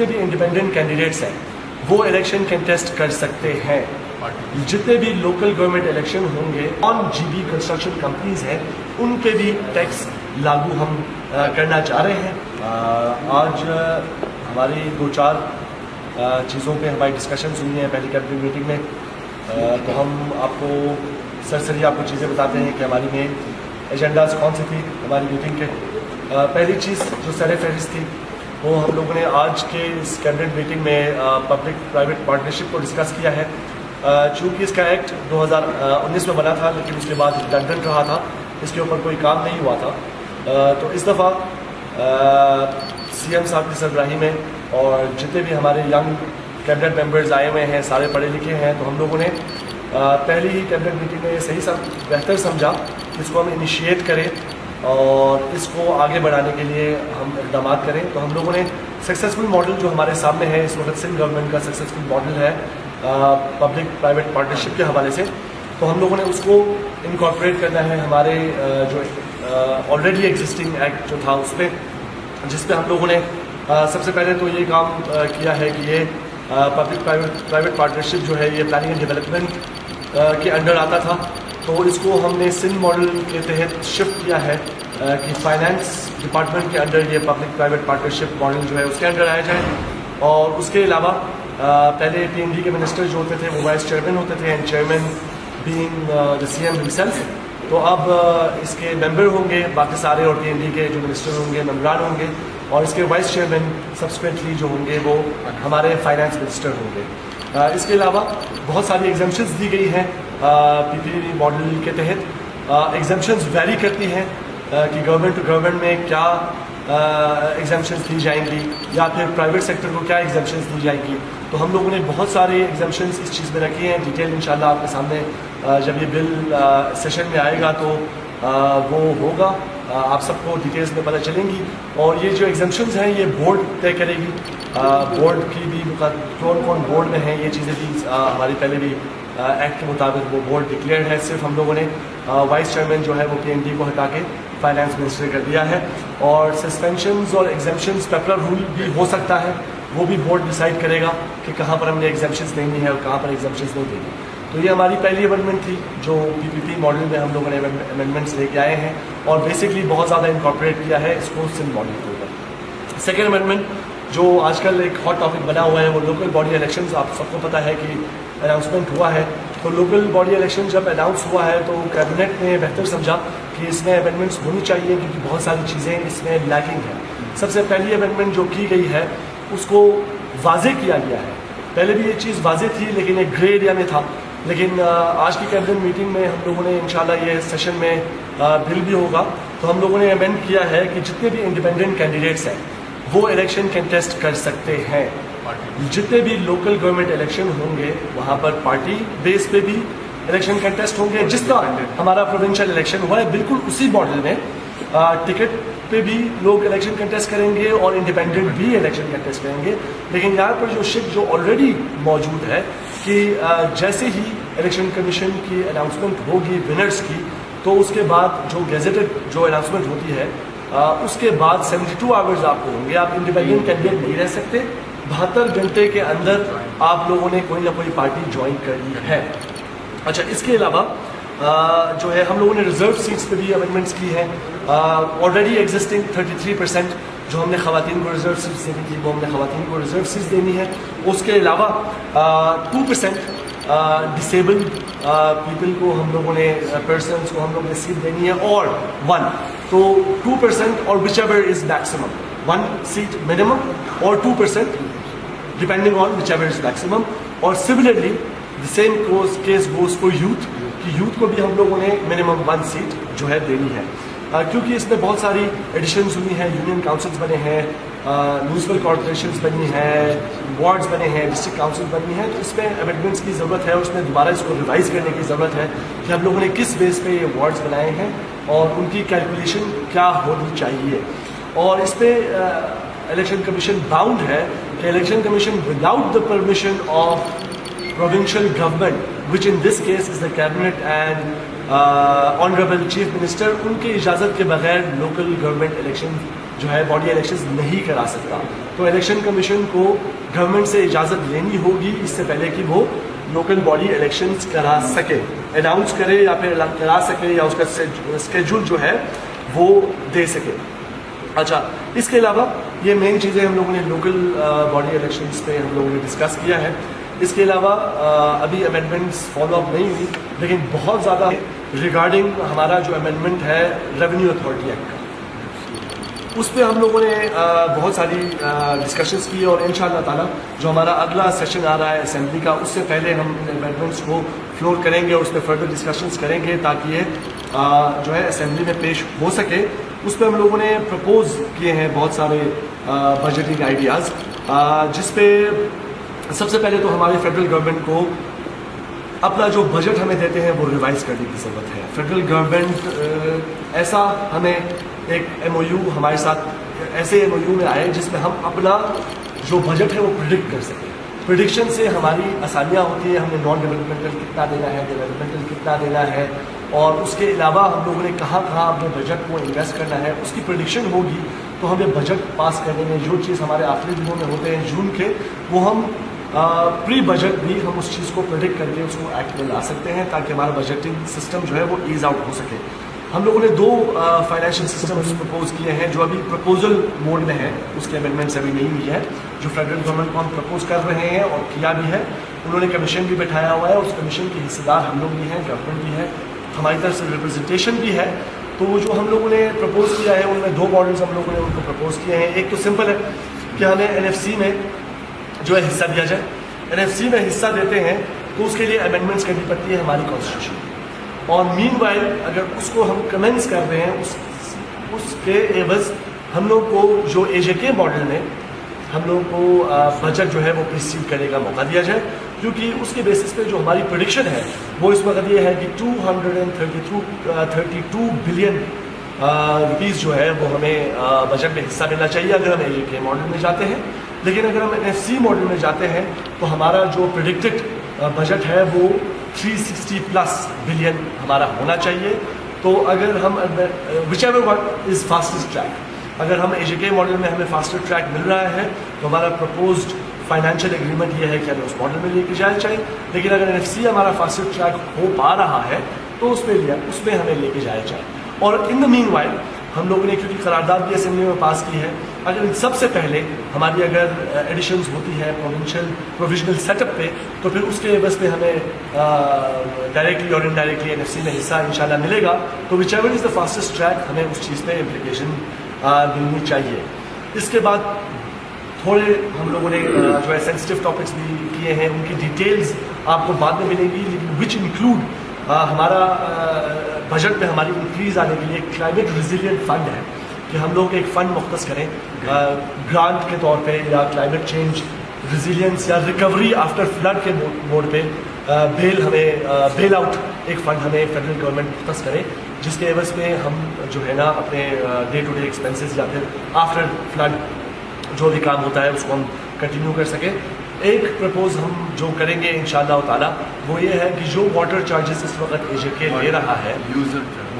جتنے بھی independent candidates ہیں وہ الیکشن کنٹیسٹ کر سکتے ہیں. جتنے بھی لوکل گورنمنٹ الیکشن ہوں گے آن جی بی کنسٹرکشن کمپنیز ہیں ان پہ بھی ٹیکس لاگو ہم کرنا چاہ رہے ہیں. آج ہماری 2-4 چیزوں پہ ہماری ڈسکشنز ہوئی ہیں پہلی کیبنٹ میٹنگ میں. تو ہم آپ کو سرسری آپ کو چیزیں بتاتے ہیں کہ ہماری مین ایجنڈاز کون سی تھی ہماری میٹنگ کے. پہلی چیز جو سر فہرست تھی وہ ہم لوگوں نے آج کے اس کیبنٹ میٹنگ میں پبلک پرائیویٹ پارٹنرشپ کو ڈسکس کیا ہے. چونکہ اس کا ایکٹ 2019 میں بنا تھا لیکن اس کے بعد ریڈنڈنٹ رہا تھا, اس کے اوپر کوئی کام نہیں ہوا تھا. تو اس دفعہ سی ایم صاحب کی سربراہی میں اور جتنے بھی ہمارے ینگ کیبنٹ ممبرز آئے ہوئے ہیں سارے پڑھے لکھے ہیں, تو ہم لوگوں نے پہلی ہی کیبنٹ میٹنگ میں صحیح بہتر سمجھا کہ اس کو ہم انیشیٹ کریں اور اس کو آگے بڑھانے کے لیے ہم اقدامات کریں. تو ہم لوگوں نے سکسیزفل ماڈل جو ہمارے سامنے ہے اس وقت سندھ گورنمنٹ کا سکسیزفل ماڈل ہے پبلک پرائیویٹ پارٹنرشپ کے حوالے سے, تو ہم لوگوں نے اس کو انکارپوریٹ کرنا ہے ہمارے جو آلریڈی ایگزسٹنگ ایکٹ جو تھا اس پہ, جس پہ ہم لوگوں نے سب سے پہلے تو یہ کام کیا ہے کہ یہ پبلک پرائیویٹ پارٹنرشپ جو ہے یہ پلاننگ اینڈ ڈیولپمنٹ کے انڈر آتا تھا. تو اس کو ہم نے سندھ ماڈل کے تحت شفٹ کیا ہے کہ فائنانس ڈپارٹمنٹ کے انڈر یہ پبلک پرائیویٹ پارٹنرشپ ماڈل جو ہے اس کے انڈر آیا جائے. اور اس کے علاوہ پہلے پی این ڈی کے منسٹر جو ہوتے تھے وہ وائس چیئرمین ہوتے تھے and chairman being the C M himself. تو اب اس کے ممبر ہوں گے باقی سارے اور پی این ڈی کے جو منسٹر ہوں گے ممبران ہوں گے, اور اس کے وائس چیئرمین سبسیکوینٹلی جو ہوں گے وہ ہمارے فائنانس منسٹر ہوں گے. اس کے علاوہ بہت ساری ایگزمپشنز دی گئی ہیں پی پی پی ماڈل کے تحت. ایگزمپشنز ویری کرتی ہیں کہ گورنمنٹ ٹو گورنمنٹ میں کیا ایگزمپشنز دی جائیں گی یا پھر پرائیویٹ سیکٹر کو کیا ایگزمپشنز دی جائیں گی. تو ہم لوگوں نے بہت سارے ایگزمپشنز اس چیز میں رکھی ہیں. ڈیٹیل انشاءاللہ آپ کے سامنے جب یہ بل سیشن میں آئے گا تو وہ ہوگا, آپ سب کو ڈیٹیلز میں پتہ چلیں گی. اور یہ جو ایگزمپشنز ہیں یہ بورڈ طے کرے گی. بورڈ کی بھی کون کون بورڈ میں ہیں یہ چیزیں بھی ہماری پہلے بھی ایکٹ کے مطابق وہ بورڈ ڈکلیئرڈ ہے. صرف ہم لوگوں نے وائس چیئرمین جو ہے وہ پی این ڈی کو ہٹا کے فائنانس منسٹر کر دیا ہے. اور سسپینشنز اور ایگزمپشنز پیپلر رول بھی ہو سکتا ہے, وہ بھی بورڈ ڈیسائیڈ کرے گا کہ کہاں پر ہم نے ایگزمپشنز دینی ہے اور کہاں پر ایگزمپشنز نہیں دینی. تو یہ ہماری پہلی امینڈمنٹ تھی جو پی پی پی ماڈل میں ہم لوگوں نے امینڈمنٹس لے کے آئے ہیں اور بیسکلی بہت زیادہ انکارپوریٹ کیا ہے اس کو سندھ ماڈل کے اوپر. سیکنڈ امینڈمنٹ جو آج کل ایک ہاٹ ٹاپک بنا ہوا ہے وہ لوکل باڈی الیکشنز. آپ سب کو پتہ ہے کہ اناؤنسمنٹ ہوا ہے, تو لوکل باڈی الیکشن جب اناؤنس ہوا ہے تو کیبنٹ نے بہتر سمجھا کہ اس میں امینڈمنٹس ہونی چاہیے کیونکہ بہت ساری چیزیں اس میں لیکنگ ہیں. سب سے پہلی امینڈمنٹ جو کی گئی ہے اس کو واضح کیا گیا ہے. پہلے بھی یہ چیز واضح تھی لیکن ایک گرے ایریا میں تھا, لیکن آج کی کیبنٹ میٹنگ میں ہم لوگوں نے انشاءاللہ یہ سیشن میں بل بھی ہوگا تو ہم لوگوں نے امینڈ کیا ہے کہ جتنے بھی انڈیپینڈنٹ کینڈیڈیٹس ہیں وہ الیکشن کنٹیسٹ کر سکتے ہیں. جتنے بھی لوکل گورنمنٹ الیکشن ہوں گے وہاں پر پارٹی بیس پہ بھی الیکشن کنٹیسٹ ہوں گے, جس طرح ہمارا پروونشل الیکشن ہوا ہے بالکل اسی ماڈل میں ٹکٹ پہ بھی لوگ الیکشن کنٹیسٹ کریں گے اور انڈیپینڈنٹ بھی الیکشن کنٹیسٹ کریں گے. لیکن یہاں پر جو شک جو آلریڈی موجود ہے کہ جیسے ہی الیکشن کمیشن کی اناؤنسمنٹ ہوگی ونرز کی تو اس کے بعد جو گیزیٹڈ جو اناؤنسمنٹ ہوتی ہے اس کے بعد 72 آورز آپ کو ہوں گے. آپ انڈیپینڈنٹ کینڈیڈیٹ نہیں رہ سکتے, 72 گھنٹے کے اندر آپ لوگوں نے کوئی نہ کوئی پارٹی جوائن کرنی ہے. اچھا, اس کے علاوہ جو ہے ہم لوگوں نے ریزرو سیٹس پہ بھی امینڈمنٹس کی ہیں. آلریڈی ایگزسٹنگ 33% جو ہم نے خواتین کو ریزرو سیٹس دینی تھی وہ ہم نے خواتین کو ریزرو سیٹس دینی ہے. اس کے علاوہ 2% ڈسیبلڈ پیپل کو ہم لوگوں نے پرسنس کو ہم لوگوں نے سیٹ دینی ہے, اور 1 تو 2% اور whichever is maximum 1 seat minimum اور 2% depending on whichever is maximum. اور similarly the same case goes for youth کہ یوتھ کو بھی ہم لوگوں نے منیمم 1 سیٹ جو ہے دینی ہے. کیونکہ اس میں بہت ساری ایڈیشنز ہوئی ہیں, یونین کاؤنسلز بنے ہیں, میونسپل کارپوریشنز بنی ہیں, وارڈز بنے ہیں, ڈسٹرکٹ کاؤنسل بنی ہیں. تو اس میں امینڈمنٹس کی ضرورت ہے اور اس میں دوبارہ اس کو ریوائز کرنے کی ضرورت ہے کہ ہم لوگوں نے کس بیس پہ یہ وارڈز بنائے ہیں اور ان کی کیلکولیشن کیا ہونی چاہیے. اور اس پہ الیکشن کمیشن باؤنڈ ہے کہ election commission without the permission of provincial government, which in this case is the cabinet and honorable chief minister, ان کی اجازت کے بغیر لوکل گورنمنٹ الیکشن جو ہے باڈی الیکشنز نہیں کرا سکتا. تو الیکشن کمیشن کو گورنمنٹ سے اجازت لینی ہوگی اس سے پہلے کہ وہ لوکل باڈی الیکشنز کرا سکے, اناؤنس کرے یا پھر اعلان کرا سکے یا اس کا اسکیجول جو ہے وہ دے سکے. اچھا, اس کے علاوہ یہ مین چیزیں ہم لوگوں نے لوکل باڈی الیکشنز پہ ہم لوگوں نے ڈسکس کیا ہے. اس کے علاوہ ابھی امینڈمنٹس فالو اپ نہیں ہوئی, لیکن بہت زیادہ ریگارڈنگ ہمارا جو امینڈمنٹ ہے ریونیو اتھارٹی ایکٹ کا, اس پہ ہم لوگوں نے بہت ساری ڈسکشنز کی, اور ان شاء اللہ تعالیٰ جو ہمارا اگلا سیشن آ رہا ہے اسمبلی کا, اس سے پہلے ہم امینڈمنٹس کو فلور کریں گے اور اس پہ فردر ڈسکشنز کریں گے تاکہ یہ جو ہے اسمبلی میں پیش ہو سکے. اس پہ ہم لوگوں نے پرپوز کیے ہیں بہت سارے بجٹنگ آئیڈیاز, جس پہ سب سے پہلے تو ہماری فیڈرل گورنمنٹ کو اپنا جو بجٹ ہمیں دیتے ہیں وہ ریوائز کرنے کی ضرورت ہے. فیڈرل گورنمنٹ ایسا ہمیں ایک ایم او یو ہمارے ساتھ ایسے ایم او یو میں آئے جس میں ہم اپنا جو بجٹ ہے وہ پریڈکٹ کر سکیں. پریڈکشن سے ہماری آسانیاں ہوتی ہیں, ہمیں نان ڈیولپمنٹل کتنا دینا ہے, ڈیولپمنٹل کتنا دینا ہے, اور اس کے علاوہ ہم لوگوں نے کہاں کہاں اپنے بجٹ کو انویسٹ کرنا ہے, اس کی پریڈکشن ہوگی. تو ہمیں بجٹ پاس کرنے میں جو چیز ہمارے آخری دنوں میں ہوتے ہیں جون کے, وہ ہم پری بجٹ بھی ہم اس چیز کو پریڈکٹ کر کے اس کو ایکٹ میں لا سکتے ہیں تاکہ ہمارا بجٹنگ سسٹم جو ہے وہ ایز آؤٹ ہو سکے. ہم لوگوں نے 2 فائنینشیل سسٹمز پرپوز کیے ہیں جو ابھی پرپوزل موڈ میں ہیں, اس کے امینڈمنٹس ابھی نہیں ہوئی ہے, جو فیڈرل گورنمنٹ کو ہم پرپوز کر رہے ہیں اور کیا بھی ہے. انہوں نے کمیشن بھی بٹھایا ہوا ہے, اس کمیشن کے حصے دار ہم لوگ بھی ہیں, گورنمنٹ بھی ہے, ہماری طرف سے ریپرزنٹیشن بھی ہے. تو جو ہم لوگوں نے پرپوز کیا ہے ان میں 2 ماڈلس ہم لوگوں نے ان کو پرپوز کیے ہیں. ایک تو سمپل ہے کہ ہمیں NFC میں جو ہے حصہ دیا جائے. NFC میں حصہ دیتے ہیں تو اس کے لیے امینڈمنٹس کرنی پڑتی ہے ہماری کانسٹیٹیوشن, اور مین وائل اگر اس کو ہم کمنس کر رہے ہیں اس کے عوض ہم لوگ کو جو AJK ماڈل میں ہم لوگ کو بجٹ جو ہے وہ پریسیو کرنے کا موقع دیا جائے, کیونکہ اس کے بیسس پہ جو ہماری پریڈکشن ہے وہ اس وقت یہ ہے کہ 232 بلین روپیز جو ہے وہ ہمیں بجٹ میں حصہ ملنا چاہیے اگر ہم AJK ماڈل میں جاتے ہیں. لیکن اگر ہم NFC ماڈل میں جاتے ہیں تو ہمارا جو پریڈکٹڈ بجٹ ہے وہ 360+ بلین ہمارا ہونا چاہیے. تو اگر ہم وچ ever one is fastest track, اگر ہم AJK ماڈل میں ہمیں فاسٹر ٹریک مل رہا ہے تو ہمارا پرپوزڈ فائنینشیل ایگریمنٹ یہ ہے کہ ہمیں اس ماڈل میں لے کے جانا چاہیے. لیکن اگر NFC ہمارا فاسٹر ٹریک ہو پا رہا ہے تو اس میں ہمیں لے کے جانا چاہیے. اور ان دا مین وائل ہم لوگوں نے کیونکہ قرارداد بھی اسمبلی میں پاس کی ہے, اگر ان سب سے پہلے ہماری اگر ایڈیشنز ہوتی ہے پروویژنل سیٹ اپ پہ تو پھر اس کے عوض پہ ہمیں ڈائریکٹلی اور انڈائریکٹلی NFC میں حصہ انشاءاللہ ملے گا. تو وچ ever is the fastest track ہمیں اس چیز پہ امپلیکیشن ملنی چاہیے. اس کے بعد تھوڑے ہم لوگوں نے جو ہے سینسٹیو ٹاپکس بھی کیے ہیں, ان کی ڈیٹیلز آپ کو بعد میں ملیں گی, لیکن وچ انکلوڈ ہمارا بجٹ میں ہماری انکریز آنے کے لیے کلائمیٹ ریزیلینٹ فنڈ ہے کہ ہم لوگ ایک فنڈ مختص کریں گرانٹ کے طور پہ, یا کلائمیٹ چینج ریزیلینس یا ریکوری آفٹر فلڈ کے موڈ پہ بیل آؤٹ ایک فنڈ ہمیں فیڈرل گورنمنٹ مختص کرے, جس کے عوض میں ہم جو ہے نا اپنے ڈے ٹو ڈے ایکسپینسز یا پھر آفٹر فلڈ جو بھی کام ہوتا ہے اس کو ہم کنٹینیو کر سکیں. ایک پرپوز ہم جو کریں گے انشاءاللہ تعالیٰ وہ یہ ہے کہ جو واٹر چارجز اس وقت AJK لے رہا ہے,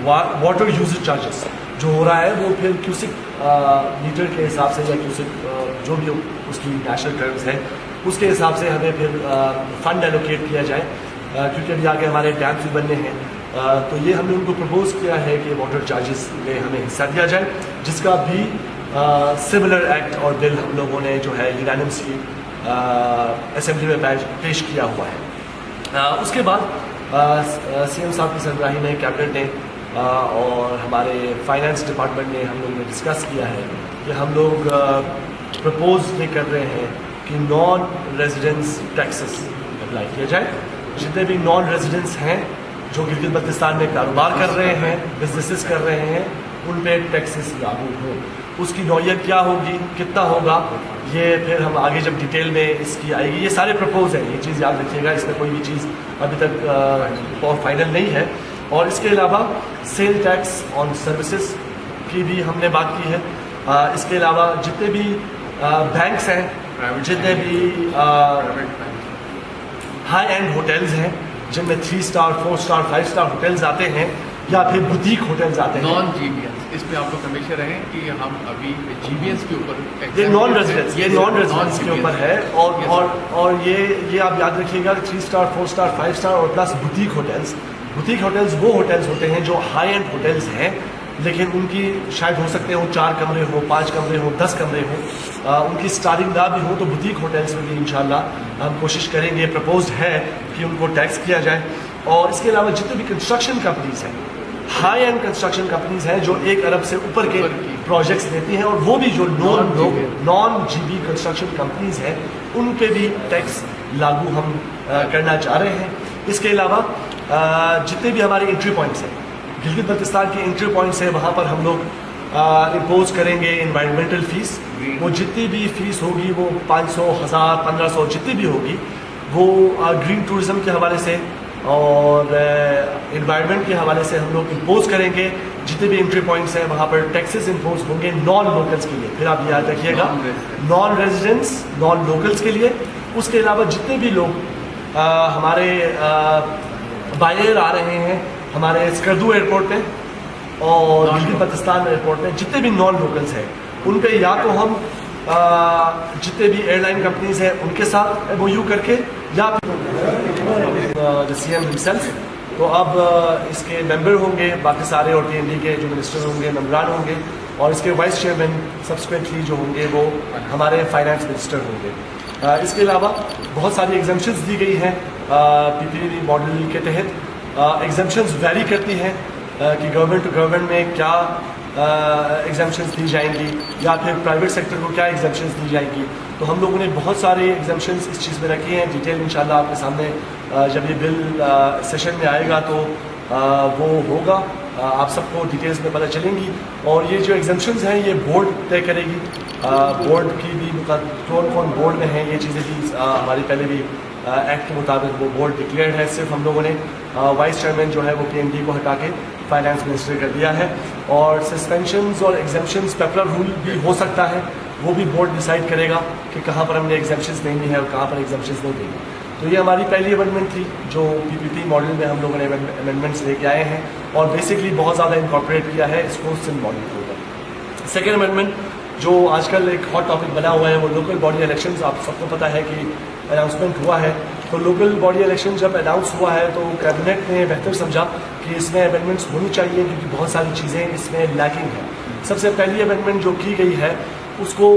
واٹر یوزر چارجز جو ہو رہا ہے وہ پھر کیوسک میٹر کے حساب سے یا کیوسک جو بھی اس کی نیشنل ٹرمز ہے اس کے حساب سے ہمیں پھر فنڈ ایلوکیٹ کیا جائے, کیونکہ ابھی آگے ہمارے ڈیمز بھی بننے ہیں. تو یہ ہم نے ان کو پرپوز کیا ہے کہ واٹر چارجز میں ہمیں حصہ دیا جائے, جس کا بھی سملر ایکٹ اور بل ہم لوگوں نے جو ہے یونانیمسلی اسمبلی میں پیش کیا ہوا ہے. اس کے بعد CM صاحب کی سربراہی میں کیبنٹ نے اور ہمارے فائنانس ڈپارٹمنٹ نے ہم لوگوں نے ڈسکس کیا ہے کہ ہم لوگ پرپوز یہ کر رہے ہیں کہ نان ریزیڈنس ٹیکسز اپلائی کیا جائے. جتنے بھی نان ریزیڈنس ہیں جو گلگت بلتستان میں کاروبار کر رہے ہیں, بزنسز کر رہے ہیں, ان پہ ٹیکسز لاگو ہوں. اس کی نوعیت کیا ہوگی, کتنا ہوگا, یہ پھر ہم آگے جب ڈیٹیل میں اس کی آئے گی. یہ سارے پرپوز ہیں, یہ چیز یاد رکھیے گا, اس میں کوئی بھی چیز ابھی تک بہت فائنل نہیں ہے. اور اس کے علاوہ سیل ٹیکس آن سروسز کی بھی ہم نے بات کی ہے. اس کے علاوہ جتنے بھی بینکس ہیں, جتنے بھی ہائی اینڈ ہوٹلز ہیں جن میں 3 اسٹار 4 اسٹار 5 اسٹار ہوٹلز آتے ہیں یا پھر بوتیک ہوٹلز آتے ہیں, نان GBS اس میں آپ لوگ ہمیشہ رہیں کہ ہم ابھی جی بی ایس کے اوپر یہ نان ریزیڈنس کے اوپر ہے اور یہ آپ یاد رکھیے گا 3 اسٹار 4 اسٹار 5 اسٹار اور پلس بوتیک ہوٹلز وہ ہوٹلز ہوتے ہیں جو ہائی اینڈ ہوٹلز ہیں لیکن ان کی شاید ہو سکتے ہوں 4 کمرے ہوں 5 کمرے ہوں 10 کمرے ہوں ان کی اسٹارٹنگ نہ بھی ہو تو بوتیک ہوٹلز میں بھی انشاءاللہ ہم کوشش کریں گے پرپوزڈ ہے کہ ان کو ٹیکس کیا جائے اور اس کے علاوہ جتنے بھی کنسٹرکشن کمپنیز ہیں ہائی اینڈ کنسٹرکشن کمپنیز ہیں جو 1 ارب سے اوپر کے پروجیکٹس دیتی ہیں اور وہ بھی جو non G B construction companies ہیں ان پہ بھی ٹیکس لاگو ہم کرنا چاہ رہے ہیں. اس کے علاوہ جتنے بھی ہمارے انٹری پوائنٹس ہیں گلگت بلتستان کے انٹری پوائنٹس ہیں وہاں پر ہم لوگ امپوز کریں گے انوائرمنٹل فیس. وہ جتنی بھی فیس ہوگی وہ 500 1000 1500 جتنی بھی ہوگی وہ گرین ٹورزم کے حوالے سے اور انوائرمنٹ کے حوالے سے ہم لوگ امپوز کریں گے. جتنے بھی انٹری پوائنٹس ہیں وہاں پر ٹیکسز امپوز ہوں گے نان لوکلس کے لیے. پھر آپ یاد رکھیے گا نان ریزیڈنٹس نان لوکلس کے لیے. اس کے علاوہ جتنے بھی لوگ ہمارے بائر آ رہے ہیں ہمارے اسکردو ایئرپورٹ پہ اور گلگت بلتستان ایئرپورٹ پہ جتنے بھی نان لوکلس ہیں ان پہ یا تو ہم جتنے بھی ایئر لائن کمپنیز ہیں ان کے ساتھ ایم او یو کر کے یا سی ایم ہمسیلف تو اب اس کے ممبر ہوں گے باقی سارے اور ٹی این ڈی کے جو منسٹر ہوں گے ممبران ہوں گے اور اس کے وائس چیئرمین سبسیکوینٹلی جو ہوں گے وہ ہمارے فائنانس منسٹر ہوں گے. اس کے علاوہ بہت ساری ایگزمپشنز دی گئی ہیں پی پی پی ماڈل کے تحت. ایگزمپشنز ویری کرتی ہیں کہ گورنمنٹ ٹو گورنمنٹ میں کیا ایگزمپشنز دی جائیں گی یا پھر پرائیویٹ سیکٹر کو کیا ایگزمپشنز دی جائیں گی. تو ہم لوگوں نے بہت سارے ایگزمپشنز اس چیز میں رکھی ہیں. ڈیٹیل انشاءاللہ آپ کے سامنے جب یہ بل سیشن میں آئے گا تو وہ ہوگا آپ سب کو ڈیٹیلز میں پتہ چلیں گی. اور یہ جو ایگزمپشنز ہیں یہ بورڈ طے کرے گی. بورڈ کی بھی کون بورڈ میں ہیں یہ چیزیں بھی ہماری پہلے بھی ایکٹ کے مطابق وہ بورڈ ڈکلیئرڈ ہے. صرف ہم لوگوں نے وائس چیئرمین جو ہے وہ پی این ڈی کو ہٹا کے فائنانس منسٹر کر دیا ہے. اور سسپینشنز اور ایگزمپشنز پیپرل رول بھی ہو سکتا ہے وہ بھی بورڈ ڈیسائیڈ کرے گا کہ کہاں پر ہم نے ایگزمپشنز دینی ہے اور کہاں پر ایگزمپشنز نہیں دینی. تو یہ ہماری پہلی امینڈمنٹ تھی جو پی پی پی ماڈل میں ہم لوگوں نے امینڈمنٹس لے کے آئے ہیں اور بیسکلی بہت زیادہ انکارپوریٹ کیا ہے اس کو سندھ ماڈل کے اوپر. سیکنڈ امینڈمنٹ جو آج کل ایک ہاٹ ٹاپک بنا ہوا ہے وہ لوکل باڈی الیکشنز. آپ سب کو پتہ ہے کہ اناؤنسمنٹ ہوا ہے تو لوکل باڈی الیکشن جب اناؤنس ہوا ہے تو کیبنٹ نے بہتر سمجھا کہ اس میں امینڈمنٹس ہونی چاہیے کیونکہ بہت ساری چیزیں اس میں لیکنگ ہیں. سب سے پہلی امینڈمنٹ جو کی گئی ہے اس کو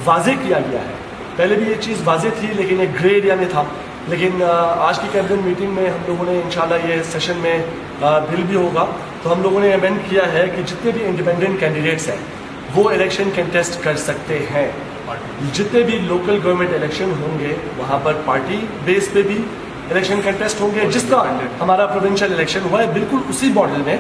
واضح کیا گیا ہے. پہلے بھی یہ چیز واضح تھی لیکن ایک گرے ایریا میں تھا. لیکن آج کی کیبنٹ میٹنگ میں ہم لوگوں نے انشاءاللہ یہ سیشن میں بل بھی ہوگا تو ہم لوگوں نے امینڈ کیا ہے کہ جتنے بھی انڈیپینڈنٹ کینڈیڈیٹس ہیں وہ الیکشن کنٹیسٹ کر سکتے ہیں. جتنے بھی لوکل گورنمنٹ الیکشن ہوں گے وہاں پر پارٹی بیس پہ بھی الیکشن کنٹیسٹ ہوں گے. جس طرح ہمارا پروونشل الیکشن ہوا ہے بالکل اسی ماڈل میں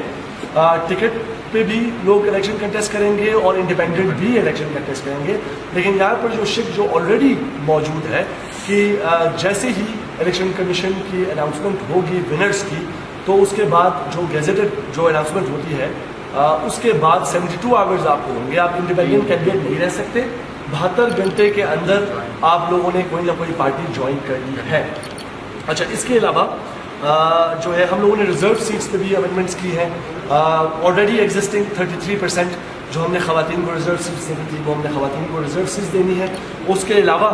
ٹکٹ پہ بھی لوگ الیکشن کنٹیسٹ کریں گے اور انڈیپینڈنٹ بھی الیکشن کنٹیسٹ کریں گے. لیکن یہاں پر جو شک جو آلریڈی موجود ہے کہ جیسے ہی الیکشن کمیشن کی اناؤنسمنٹ ہوگی ونرز کی تو اس کے بعد جو گیزیٹڈ جو اناؤنسمنٹ ہوتی ہے اس کے بعد 72 آورز آپ کو ہوں گے. آپ انڈیپینڈنٹ کینڈیڈیٹ نہیں رہ سکتے. 72 گھنٹے کے اندر آپ لوگوں نے کوئی نہ کوئی پارٹی جوائن کرنی ہے. اچھا اس کے علاوہ جو ہے ہم لوگوں نے ریزرو سیٹس پہ بھی امینڈمنٹس کی ہیں. آلریڈی ایگزسٹنگ 33% جو ہم نے خواتین کو ریزرو سیٹس دینی تھی وہ ہم نے خواتین کو ریزرو سیٹس دینی ہے. اس کے علاوہ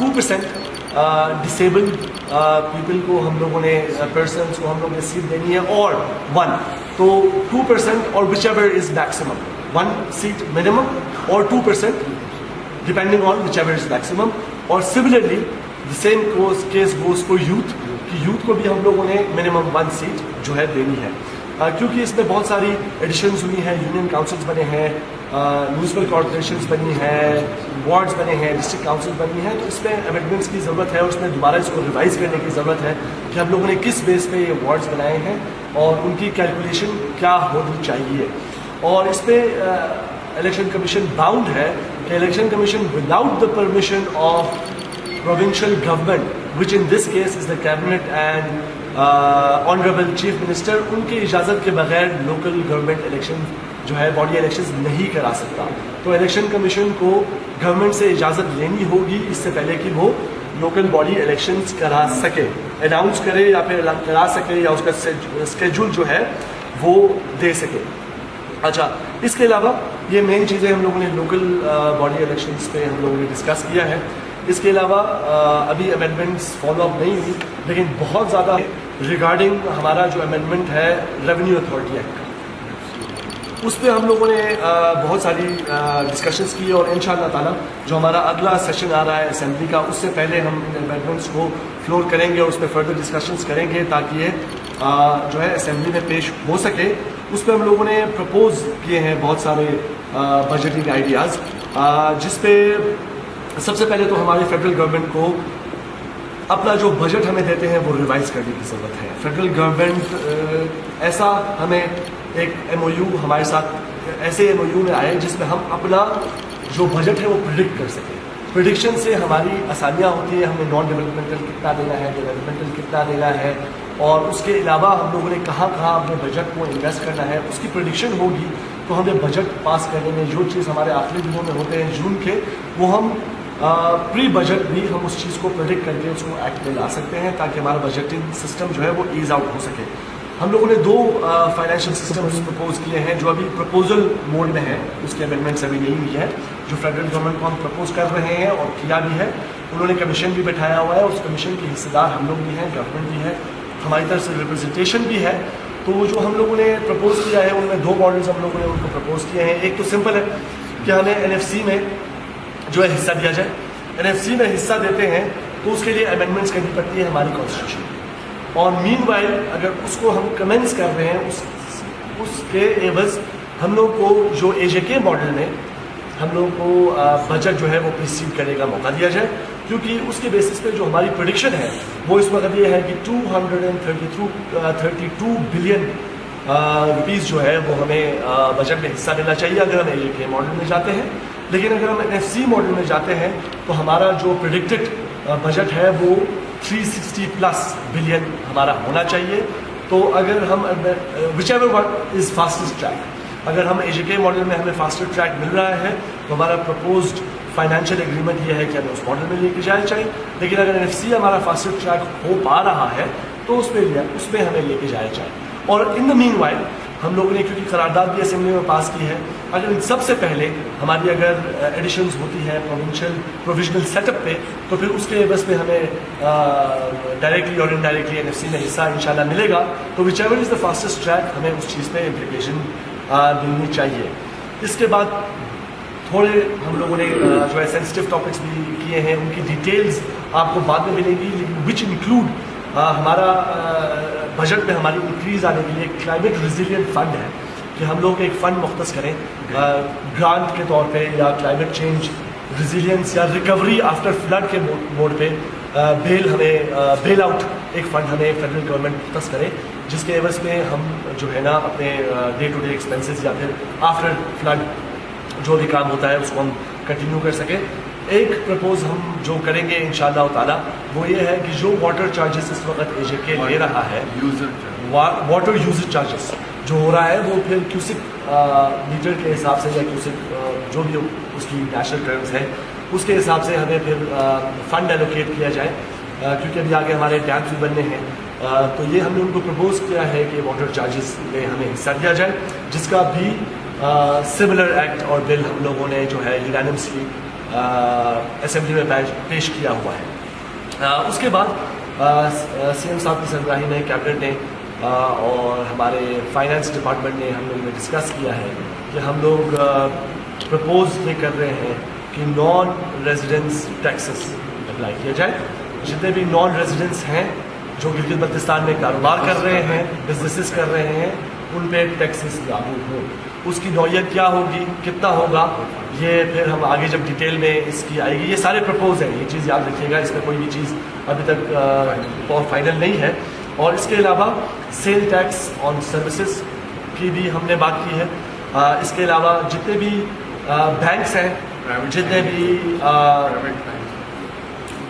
2% ڈسیبلڈ پیپل کو ہم لوگوں نے پرسنس کو ہم لوگوں نے سیٹ دینی ہے اور 1 تو 2% اور whichever is maximum 1 seat minimum اور 2% depending on whichever is maximum. اور similarly the same case goes for youth کہ یوتھ کو بھی ہم لوگوں نے منیمم 1 سیٹ جو ہے دینی ہے. کیونکہ اس میں بہت ساری ایڈیشنز ہوئی ہیں. یونین کاؤنسلز بنے ہیں میونسپل کارپوریشنز بنی ہیں وارڈز بنے ہیں ڈسٹرکٹ کاؤنسل بنی ہیں. تو اس میں امینڈمنٹس کی ضرورت ہے. اس میں دوبارہ اس کو ریوائز کرنے کی ضرورت ہے کہ ہم لوگوں نے کس بیس پہ یہ وارڈز بنائے ہیں اور ان کی کیلکولیشن کیا ہونی چاہیے. اور اس پہ الیکشن کمیشن باؤنڈ ہے کہ election commission without the permission of provincial government which in this case is the cabinet and honorable chief minister ان کی اجازت کے بغیر local government elections جو ہے باڈی الیکشنز نہیں کرا سکتا. تو الیکشن کمیشن کو گورنمنٹ سے اجازت لینی ہوگی اس سے پہلے کہ وہ لوکل باڈی الیکشنز کرا سکے اناؤنس کرے یا پھر کرا سکے یا اس کا اسکیجول جو ہے وہ دے سکے. اچھا، اس کے علاوہ یہ مین چیزیں ہم لوگوں نے لوکل باڈی الیکشنز پہ ہم لوگوں نے ڈسکس کیا ہے. اس کے علاوہ ابھی امینڈمنٹس فالو اپ نہیں ہوئی، لیکن بہت زیادہ ریگارڈنگ ہمارا جو امینڈمنٹ ہے ریونیو اتھارٹی ایکٹ کا، اس پہ ہم لوگوں نے بہت ساری ڈسکشنز کی، اور ان شاء اللہ تعالیٰ جو ہمارا اگلا سیشن آ رہا ہے اسمبلی کا، اس سے پہلے ہم ان امینڈمنٹس کو فلور کریں گے اور اس پہ فردر ڈسکشنز کریں گے تاکہ یہ جو ہے اسمبلی میں پیش ہو سکے. اس پہ ہم لوگوں نے پرپوز کیے ہیں بہت سارے بجٹنگ آئیڈیاز، جس پہ سب سے پہلے تو ہماری فیڈرل گورنمنٹ کو اپنا جو بجٹ ہمیں دیتے ہیں وہ ریوائز کرنے کی ضرورت ہے. فیڈرل گورنمنٹ ایسا ہمیں ایک ایم او یو ہمارے ساتھ ایسے ایم او یو میں آئے جس میں ہم اپنا جو بجٹ ہے وہ پریڈکٹ کر سکیں. پریڈکشن سے ہماری آسانیاں ہوتی ہیں، ہمیں نان ڈیولپمنٹل کتنا دینا ہے، ڈیولپمنٹل کتنا دینا ہے، اور اس کے علاوہ ہم لوگوں نے کہاں کہاں اپنے بجٹ کو انویسٹ کرنا ہے. اس کی پریڈکشن ہوگی تو ہمیں بجٹ پاس کرنے میں جو چیز ہمارے آخری دنوں میں ہوتے ہیں جون کے، وہ ہم پری بجٹ بھی ہم اس چیز کو پریڈکٹ کر کے اس کو ایکٹ میں لا سکتے ہیں تاکہ ہمارا بجٹنگ سسٹم جو ہے وہ ایز آؤٹ ہو سکے. ہم لوگوں نے 2 فائنینشیل سسٹمز پرپوز کیے ہیں جو ابھی پرپوزل موڈ میں ہیں، اس کے امینڈمنٹس ابھی نہیں ہوئی ہے، جو فیڈرل گورنمنٹ کو ہم پرپوز کر رہے ہیں اور کیا بھی ہے. انہوں نے کمیشن بھی بٹھایا ہوا ہے، اس کمیشن کے حصے دار ہم لوگ بھی ہیں، گورنمنٹ بھی ہے، ہماری طرف سے ریپرزنٹیشن بھی ہے. تو جو ہم لوگوں نے پرپوز کیا ہے ان میں 2 ماڈلز ہم لوگوں نے ان کو پرپوز کیے ہیں. ایک تو سمپل ہے کہ ہمیں این ایف سی میں جو ہے حصہ دیا جائے. این ایف سی میں حصہ دیتے ہیں تو اس کے لیے امینڈمنٹس کرنی پڑتی ہے ہماری کانسٹیٹیوشن، اور مین وائل اگر اس کو ہم کمنس کر رہے ہیں اس کے عوض ہم لوگ کو جو اے جے کے ماڈل میں ہم لوگ کو بجٹ جو ہے وہ پریسیڈ کرنے کا موقع دیا جائے، کیونکہ اس کے بیسس پہ جو ہماری پریڈکشن ہے وہ اس وقت یہ ہے کہ 232 بلین روپیز جو ہے وہ ہمیں بجٹ میں حصہ لینا چاہیے اگر ہم اے جے کے ماڈل میں جاتے ہیں. لیکن اگر ہم این ایف سی ماڈل میں جاتے ہیں تو ہمارا جو پریڈکٹڈ بجٹ ہے وہ 360+ بلین ہمارا ہونا چاہیے. تو اگر ہم وچ ever one is fastest track, اگر ہم اے جے کے ماڈل میں ہمیں فاسٹر ٹریک مل رہا ہے تو ہمارا پرپوزڈ فائنینشیل ایگریمنٹ یہ ہے کہ ہمیں اس ماڈل میں لے کے جانا چاہیے. لیکن اگر این ایف سی ہمارا فاسٹر ٹریک ہو پا رہا ہے تو اس میں ہمیں لے کے جانا چاہیے. اور ان دا مین وائل ہم لوگوں نے کیونکہ قرارداد بھی اسمبلی میں پاس کی ہے، اگر ان سب سے پہلے ہماری اگر ایڈیشنز ہوتی ہے پروویژنل سیٹ اپ پہ تو پھر اس کے عوض پہ ہمیں ڈائریکٹلی اور انڈائریکٹلی این ایف سی میں حصہ انشاءاللہ ملے گا. تو وچ ever is the fastest track ہمیں اس چیز پہ امپلیکیشن ملنی چاہیے. اس کے بعد تھوڑے ہم لوگوں نے جو ہے سینسٹیو ٹاپکس بھی کیے ہیں، ان کی ڈیٹیلز آپ کو بعد میں ملیں گی، لیکن وچ انکلوڈ ہمارا بجٹ میں ہماری انکریز آنے کے لیے کلائمیٹ ریزیلینٹ فنڈ ہے کہ ہم لوگ ایک فنڈ مختص کریں گرانٹ کے طور پہ یا کلائمیٹ چینج ریزیلینس یا ریکوری آفٹر فلڈ کے موڈ پہ بیل آؤٹ ایک فنڈ ہمیں فیڈرل گورنمنٹ مختص کرے، جس کے عوض میں ہم جو ہے نا اپنے ڈے ٹو ڈے ایکسپینسز یا پھر آفٹر فلڈ جو بھی کام ہوتا ہے اس کو ہم کنٹینیو کر سکیں. ایک پرپوز ہم جو کریں گے انشاءاللہ تعالیٰ وہ یہ ہے کہ جو واٹر چارجز اس وقت اے جے کے لے رہا ہے، واٹر یوزر چارجز جو ہو رہا ہے وہ پھر کیوسک میٹر کے حساب سے یا کیوسک جو بھی اس کی نیشنل ٹرمز ہے اس کے حساب سے ہمیں پھر فنڈ ایلوکیٹ کیا جائے، کیونکہ ابھی آگے ہمارے ڈیمز بھی بننے ہیں. تو یہ ہم نے ان کو پرپوز کیا ہے کہ واٹر چارجز میں ہمیں حصہ دیا جائے، جس کا بھی سملر ایکٹ اور بل ہم لوگوں نے جو ہے یونانیمسلی اسمبلی میں پیش کیا ہوا ہے. اس کے بعد سی ایم صاحب کی سربراہی میں کیبنٹ نے اور ہمارے فائنانس ڈپارٹمنٹ نے ہم لوگوں نے ڈسکس کیا ہے کہ ہم لوگ پرپوز یہ کر رہے ہیں کہ نان ریزیڈنس ٹیکسز اپلائی کیا جائے. جتنے بھی نان ریزیڈنس ہیں جو گلگت بلتستان میں کاروبار کر رہے ہیں، بزنسز کر رہے ہیں، ان پہ ٹیکسز لاگو ہوں. اس کی نوعیت کیا ہوگی، کتنا ہوگا، یہ پھر ہم آگے جب ڈیٹیل میں اس کی آئے گی. یہ سارے پرپوز ہیں، یہ چیز یاد رکھیے گا، اس میں کوئی بھی چیز ابھی تک فائنل نہیں ہے. اور اس کے علاوہ سیل ٹیکس آن سروسز کی بھی ہم نے بات کی ہے. اس کے علاوہ جتنے بھی بینکس ہیں، جتنے بھی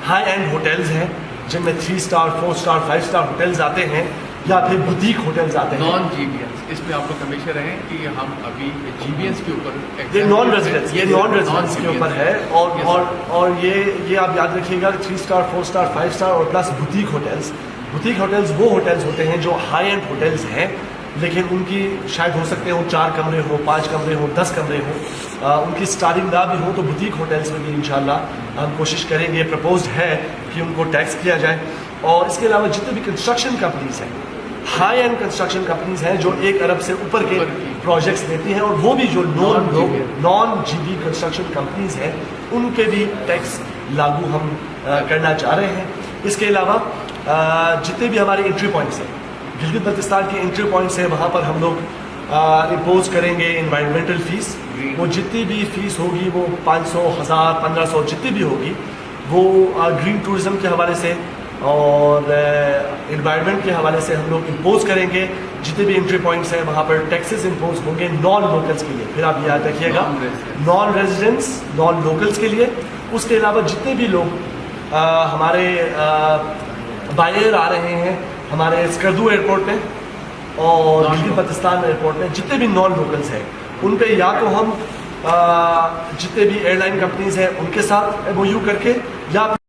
ہائی اینڈ ہوٹلز ہیں جن میں 3 اسٹار 4 اسٹار 5 اسٹار ہوٹلز آتے ہیں یا پھر بوتیک ہوٹلز آتے ہیں، نان جی بی ایس، اس میں آپ لوگ ہمیشہ رہیں کہ ہم ابھی جی بی ایس کے اوپر یہ نان ریزیڈنس کے اوپر ہے. اور یہ آپ یاد رکھیے گا 3 اسٹار 4 اسٹار 5 اسٹار اور پلس بوتیک ہوٹلز وہ ہوٹلز ہوتے ہیں جو ہائی اینڈ ہوٹلز ہیں، لیکن ان کی شاید ہو سکتے ہوں 4 کمرے ہوں، 5 کمرے ہوں، 10 کمرے ہوں، ان کی اسٹارٹنگ نہ بھی ہو تو بوتیک ہوٹلس میں بھی انشاءاللہ ہم کوشش کریں گے، پرپوزڈ ہے کہ ان کو ٹیکس کیا جائے. اور اس کے علاوہ جتنے بھی کنسٹرکشن کمپنیز ہیں، ہائی اینڈ کنسٹرکشن کمپنیز ہیں جو 1 ارب سے اوپر کے پروجیکٹس دیتی ہیں، اور وہ بھی جو non G B construction companies ہیں ان پہ بھی ٹیکس لاگو ہم کرنا چاہ رہے ہیں. اس کے علاوہ جتنے بھی ہمارے انٹری پوائنٹس ہیں، گلگت بلتستان کے انٹری پوائنٹس ہیں، وہاں پر ہم لوگ امپوز کریں گے انوائرمنٹل فیس. وہ جتنی بھی فیس ہوگی وہ 500، 1000، 1500 جتنی بھی ہوگی وہ گرین ٹورزم کے حوالے سے اور انوائرمنٹ کے حوالے سے ہم لوگ امپوز کریں گے. جتنے بھی انٹری پوائنٹس ہیں وہاں پر ٹیکسز امپوز ہوں گے نان لوکلس کے لیے. پھر آپ یاد رکھیے گا، نان ریزیڈنٹس، نان لوکلس کے لیے. اس کے علاوہ جتنے بھی لوگ ہمارے بائر آ رہے ہیں ہمارے اسکردو ایئرپورٹ پہ اور گلگت بلتستان ایئرپورٹ میں، جتنے بھی نان لوکلس ہیں ان پہ یا تو ہم جتنے بھی ایئر لائن کمپنیز ہیں ان کے ساتھ MOU کر کے یا